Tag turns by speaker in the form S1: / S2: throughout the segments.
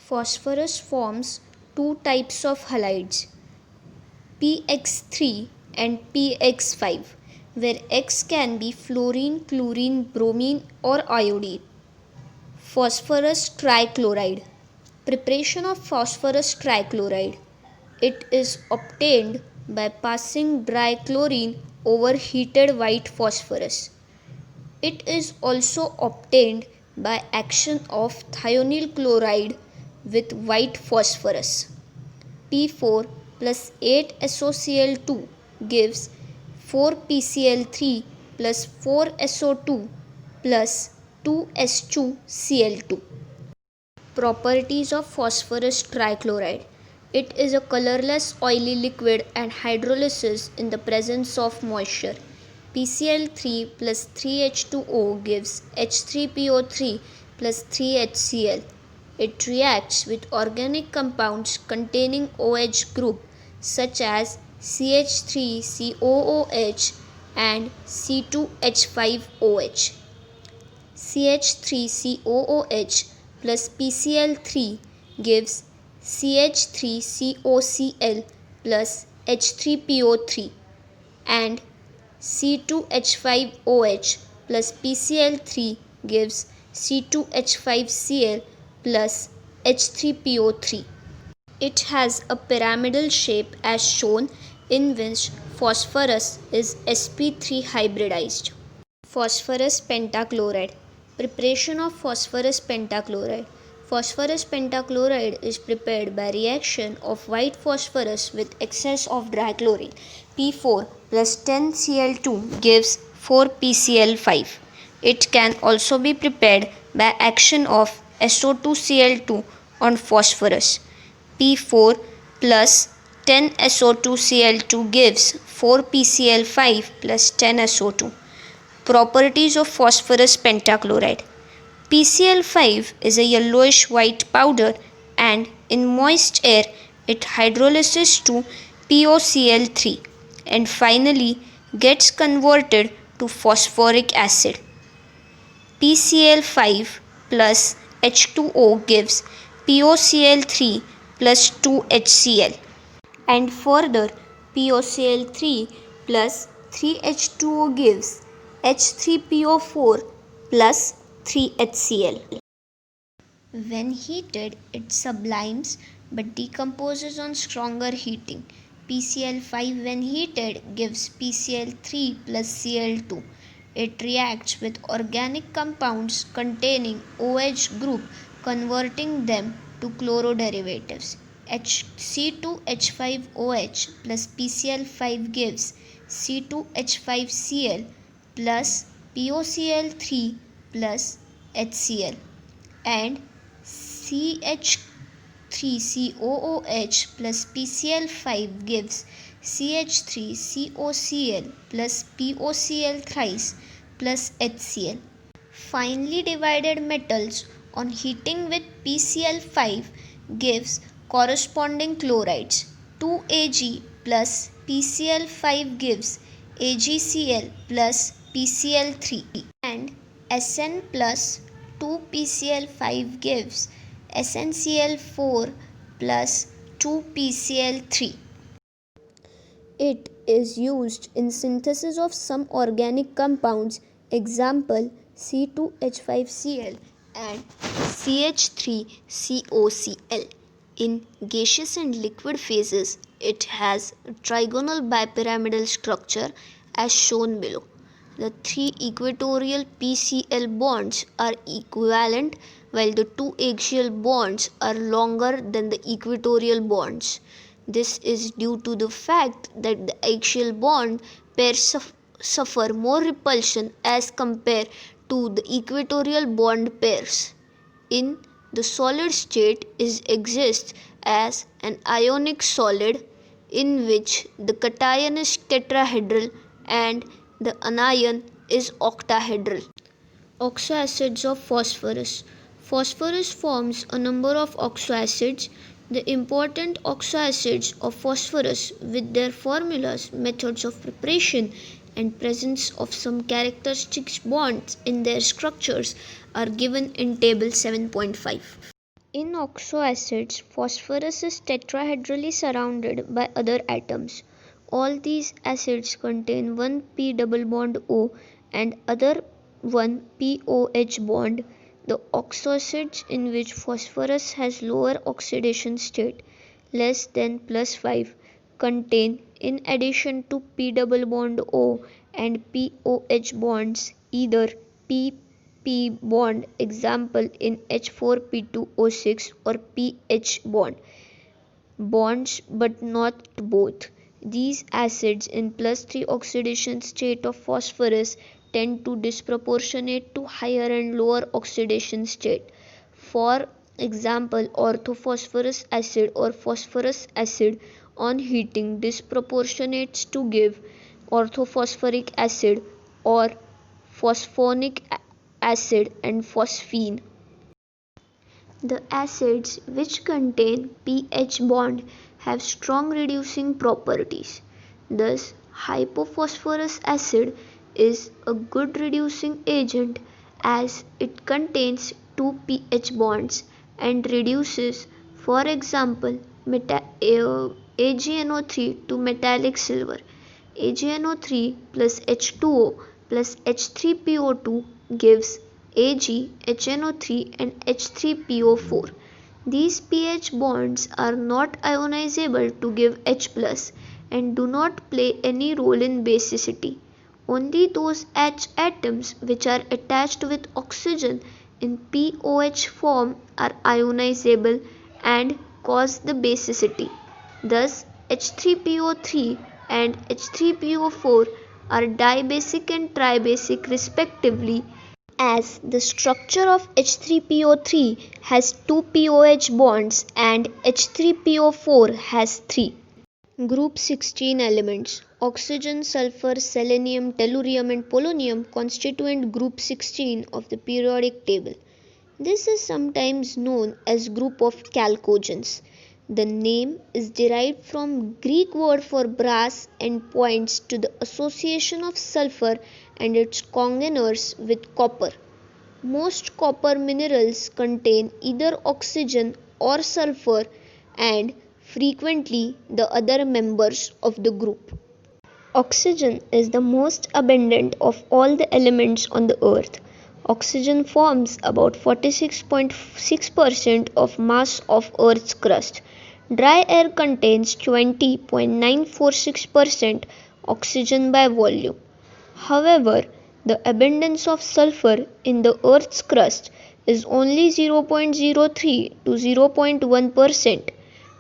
S1: Phosphorus forms two types of halides, PX3 and PX5, where X can be fluorine, chlorine, bromine, or iodine. Phosphorus trichloride. Preparation of phosphorus trichloride. It is obtained by passing dry chlorine over heated white phosphorus. It is also obtained by action of thionyl chloride with white phosphorus. P4 plus 8SOCl2 gives 4PCl3 plus 4SO2 plus 2H2Cl2. Properties of phosphorus trichloride. It is a colorless oily liquid and hydrolysis in the presence of moisture. PCl3 plus 3H2O gives H3PO3 plus 3HCl. It reacts with organic compounds containing OH group such as CH3COOH and C2H5OH. CH3COOH plus PCl3 gives CH3COCl plus H3PO3 and C2H5OH plus PCl3 gives C2H5Cl plus H3PO3. It has a pyramidal shape as shown, in which phosphorus is sp3 hybridized. Phosphorus pentachloride. Preparation of phosphorus pentachloride. Phosphorus pentachloride is prepared by reaction of white phosphorus with excess of dry chlorine. P4 plus 10Cl2 gives 4PCl5. It can also be prepared by action of SO2Cl2 on phosphorus. P4 plus 10SO2Cl2 gives 4PCl5 plus 10SO2. Properties of phosphorus pentachloride. PCl5 is a yellowish white powder, and in moist air it hydrolyzes to POCl3 and finally gets converted to phosphoric acid. PCl5 plus H2O gives POCl3 plus 2HCl, and further POCl3 plus 3H2O gives H3PO4 plus 3HCl. When heated, it sublimes but decomposes on stronger heating. PCl5 when heated gives PCl3 plus Cl2. It reacts with organic compounds containing OH group, converting them to chloroderivatives. C2H5OH plus PCl5 gives C2H5Cl plus POCl3 plus HCl, and CH3COOH plus PCl5 gives CH3COCl plus POCl thrice plus HCl. Finely divided metals on heating with PCl5 gives corresponding chlorides. 2Ag plus PCl5 gives AgCl plus PCl3, and Sn plus 2PCl5 gives SnCl4 plus 2PCl3. It is used in synthesis of some organic compounds, example C2H5Cl and CH3COCl. In gaseous and liquid phases, it has a trigonal bipyramidal structure as shown below. The three equatorial PCl bonds are equivalent, while the two axial bonds are longer than the equatorial bonds. This is due to the fact that the axial bond pairs suffer more repulsion as compared to the equatorial bond pairs. In the solid state, it exists as an ionic solid in which the cation is tetrahedral and the anion is octahedral. Oxoacids of phosphorus. Phosphorus forms a number of oxoacids. The important oxoacids of phosphorus with their formulas, methods of preparation, and presence of some characteristic bonds in their structures are given in table 7.5. In oxoacids, phosphorus is tetrahedrally surrounded by other atoms. All these acids contain one p double bond O and other one POH bond. The oxoacids in which phosphorus has lower oxidation state, less than +5, contain, in addition to p double bond O and POH bonds, either p bond, example in H4P2O6, or pH bonds, but not both. These acids in +3 oxidation state of phosphorus tend to disproportionate to higher and lower oxidation state. For example, orthophosphorus acid or phosphorus acid on heating disproportionates to give orthophosphoric acid or phosphonic acid and phosphine. The acids which contain pH bond have strong reducing properties. Thus, hypophosphorus acid is a good reducing agent as it contains two pH bonds and reduces, for example, AgNO3 to metallic silver. AgNO3 plus H2O plus H3PO2 gives AgHNO3 and H3PO4. These pH bonds are not ionizable to give H+ and do not play any role in basicity. Only those H atoms which are attached with oxygen in POH form are ionizable and cause the basicity. Thus, H3PO3 and H3PO4 are dibasic and tribasic respectively, as the structure of H3PO3 has two POH bonds and H3PO4 has three. Group 16 elements: oxygen, sulfur, selenium, tellurium and polonium constituent group 16 of the periodic table. This is sometimes known as group of chalcogens. The name is derived from Greek word for brass and points to the association of sulfur and its congeners with copper. Most copper minerals contain either oxygen or sulfur and frequently the other members of the group. Oxygen is the most abundant of all the elements on the earth. Oxygen forms about 46.6% of mass of Earth's crust. Dry air contains 20.946% oxygen by volume. However, the abundance of sulfur in the Earth's crust is only 0.03 to 0.1%.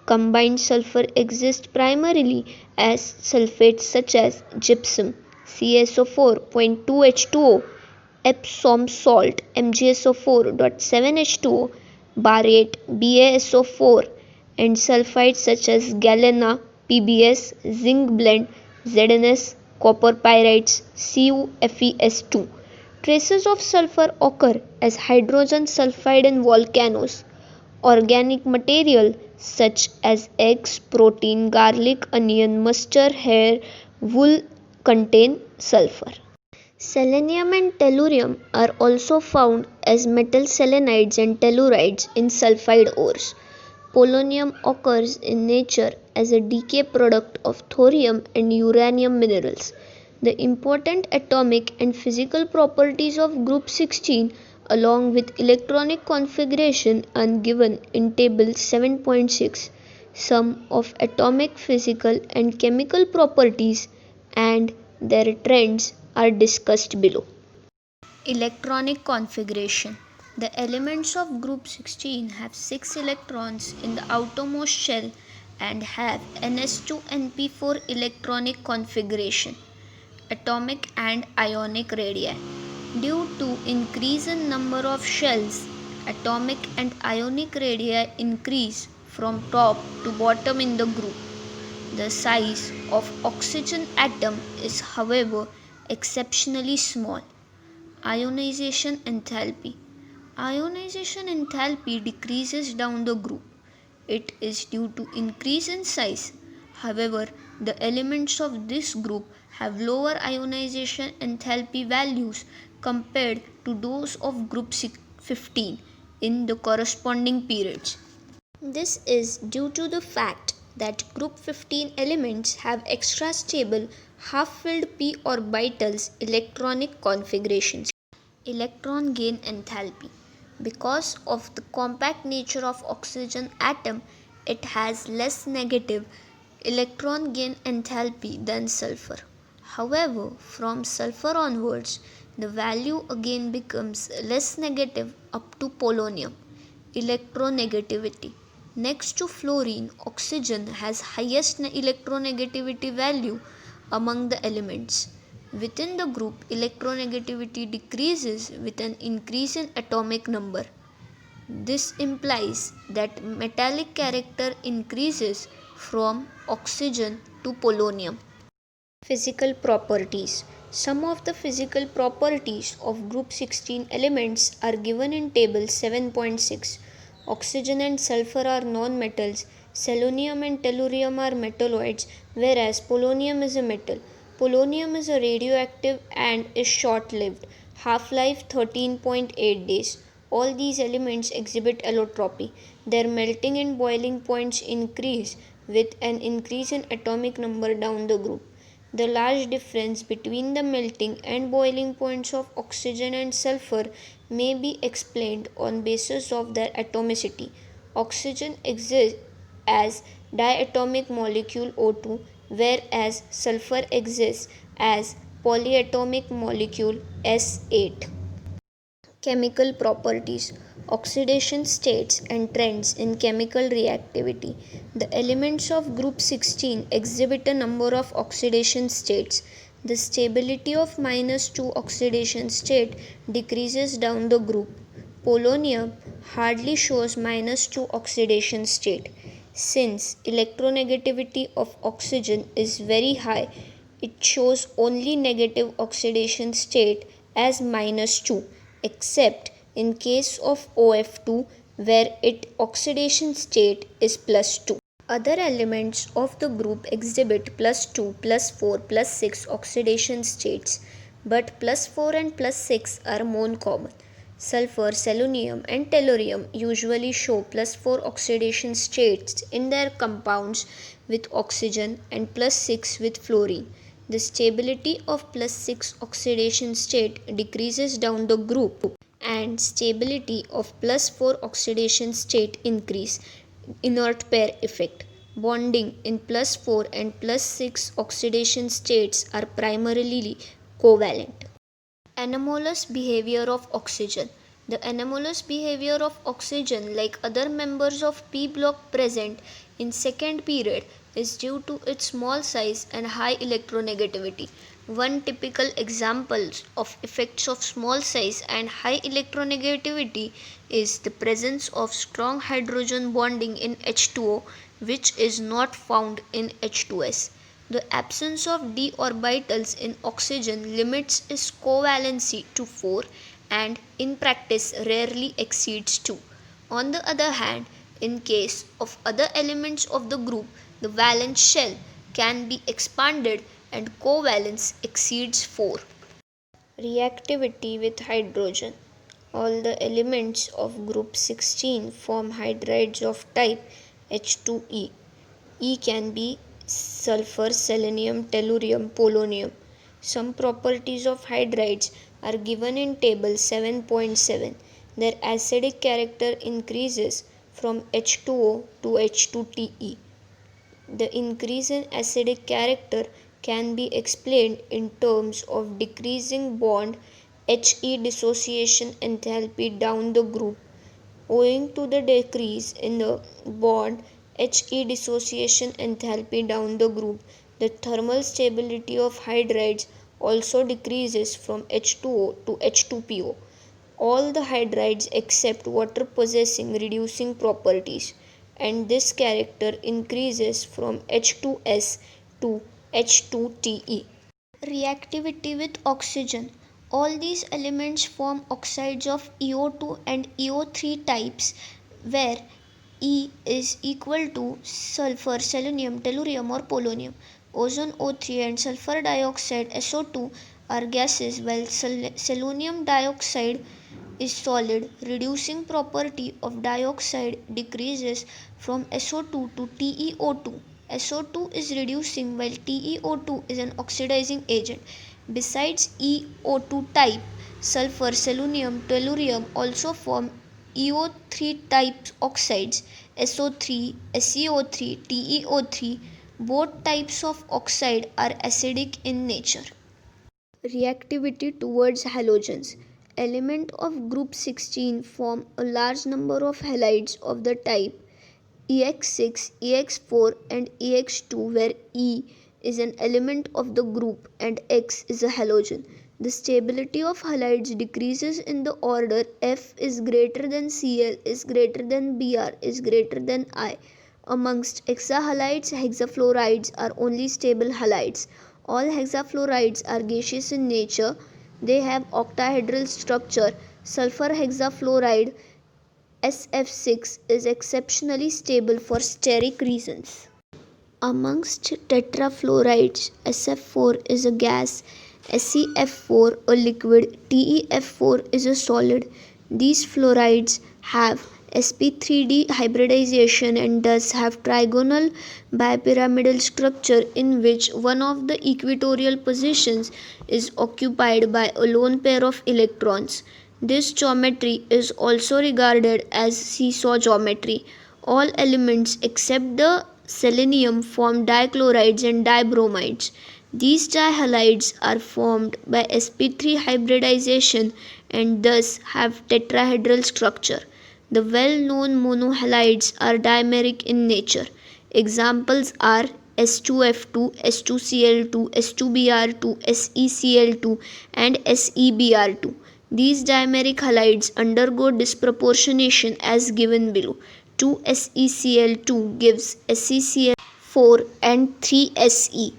S1: Combined sulfur exists primarily as sulfates such as gypsum, CaSO4.2H2O, Epsom salt, MgSO4.7H2O, barite, BaSO4, and sulfides such as galena, PbS, zinc blende, ZnS, copper pyrites, CuFeS2. Traces of sulfur occur as hydrogen sulfide in volcanoes. Organic material such as eggs, protein, garlic, onion, mustard, hair, wool contain sulfur. Selenium and tellurium are also found as metal selenides and tellurides in sulfide ores. Polonium occurs in nature as a decay product of thorium and uranium minerals. The important atomic and physical properties of group 16 along with electronic configuration are given in table 7.6. Some of atomic, physical and chemical properties and their trends are discussed below. Electronic configuration. The elements of group 16 have 6 electrons in the outermost shell and have ns2np4 electronic configuration, atomic and ionic radii. Due to increase in number of shells, atomic and ionic radii increase from top to bottom in the group. The size of oxygen atom is, however, exceptionally small. Ionization enthalpy. Ionization enthalpy decreases down the group. It is due to increase in size. However, the elements of this group have lower ionization enthalpy values compared to those of group 15. in the corresponding periods. This is due to the fact that group 15 elements have extra stable half-filled p orbitals electronic configurations. Electron gain enthalpy. Because of the compact nature of oxygen atom, it has less negative electron gain enthalpy than sulfur. However, from sulfur onwards, the value again becomes less negative up to polonium. Electronegativity. Next to fluorine, oxygen has highest electronegativity value among the elements. Within the group, electronegativity decreases with an increase in atomic number. This implies that metallic character increases from oxygen to polonium. Physical properties. Some of the physical properties of group 16 elements are given in table 7.6. Oxygen and sulfur are non-metals, selenium and tellurium are metalloids, whereas polonium is a metal. Polonium is a radioactive and is short-lived, half-life 13.8 days. All these elements exhibit allotropy. Their melting and boiling points increase with an increase in atomic number down the group. The large difference between the melting and boiling points of oxygen and sulfur may be explained on basis of their atomicity. Oxygen exists as diatomic molecule O2, whereas sulfur exists as polyatomic molecule S8. Chemical properties, oxidation states and trends in chemical reactivity. The elements of group 16 exhibit a number of oxidation states. The stability of -2 oxidation state decreases down the group. Polonium hardly shows -2 oxidation state. Since electronegativity of oxygen is very high, it shows only negative oxidation state as -2, except in case of OF2 where its oxidation state is +2. Other elements of the group exhibit +2, +4, +6 oxidation states, but +4 and +6 are more common. Sulfur, selenium, and tellurium usually show +4 oxidation states in their compounds with oxygen and +6 with fluorine. The stability of +6 oxidation state decreases down the group and stability of +4 oxidation state increase. Inert pair effect. Bonding in +4 and +6 oxidation states are primarily covalent. Anomalous behavior of oxygen. The anomalous behavior of oxygen, like other members of p block present in second period, is due to its small size and high electronegativity. One typical example of effects of small size and high electronegativity is the presence of strong hydrogen bonding in H2O, which is not found in H2S. The absence of d orbitals in oxygen limits its covalency to 4 and in practice rarely exceeds 2. On the other hand, in case of other elements of the group, the valence shell can be expanded and covalence exceeds 4. Reactivity with hydrogen. All the elements of group 16 form hydrides of type H2E. E can be sulfur, selenium, tellurium, polonium. Some properties of hydrides are given in table 7.7. Their acidic character increases from H2O to H2Te. The increase in acidic character can be explained in terms of decreasing bond He dissociation enthalpy down the group. Owing to the decrease in the bond He dissociation enthalpy down the group, the thermal stability of hydrides also decreases from H2O to H2PO. All the hydrides except water possessing reducing properties, and this character increases from H2S to H2Te. Reactivity with oxygen. All these elements form oxides of EO2 and EO3 types where E is equal to sulfur, selenium, tellurium or polonium. Ozone O3 and sulfur dioxide SO2 are gases while selenium dioxide is solid. Reducing property of dioxide decreases from SO2 to TeO2. SO2 is reducing while TeO2 is an oxidizing agent. Besides EO2 type, sulfur, selenium, tellurium also form EO3 type oxides, SO3, SeO3, TeO3. Both types of oxide are acidic in nature. Reactivity towards halogens. Elements of group 16 form a large number of halides of the type EX6, EX4 and EX2 where E is an element of the group and X is a halogen. The stability of halides decreases in the order F is greater than Cl is greater than Br is greater than I. Amongst hexahalides, hexafluorides are only stable halides. All hexafluorides are gaseous in nature. They have octahedral structure. Sulfur hexafluoride SF6 is exceptionally stable for steric reasons. Amongst tetrafluorides, SF4 is a gas, SeF4 a liquid, TeF4 is a solid. These fluorides have sp3d hybridization and thus have trigonal bipyramidal structure in which one of the equatorial positions is occupied by a lone pair of electrons. This geometry is also regarded as seesaw geometry. All elements except the selenium form dichlorides and dibromides. These dihalides are formed by sp3 hybridization and thus have tetrahedral structure. The well-known monohalides are dimeric in nature. Examples are S2F2, S2Cl2, S2Br2, SeCl2 and SeBr2. These dimeric halides undergo disproportionation as given below. 2SeCl2 gives SeCl4 and 3Se.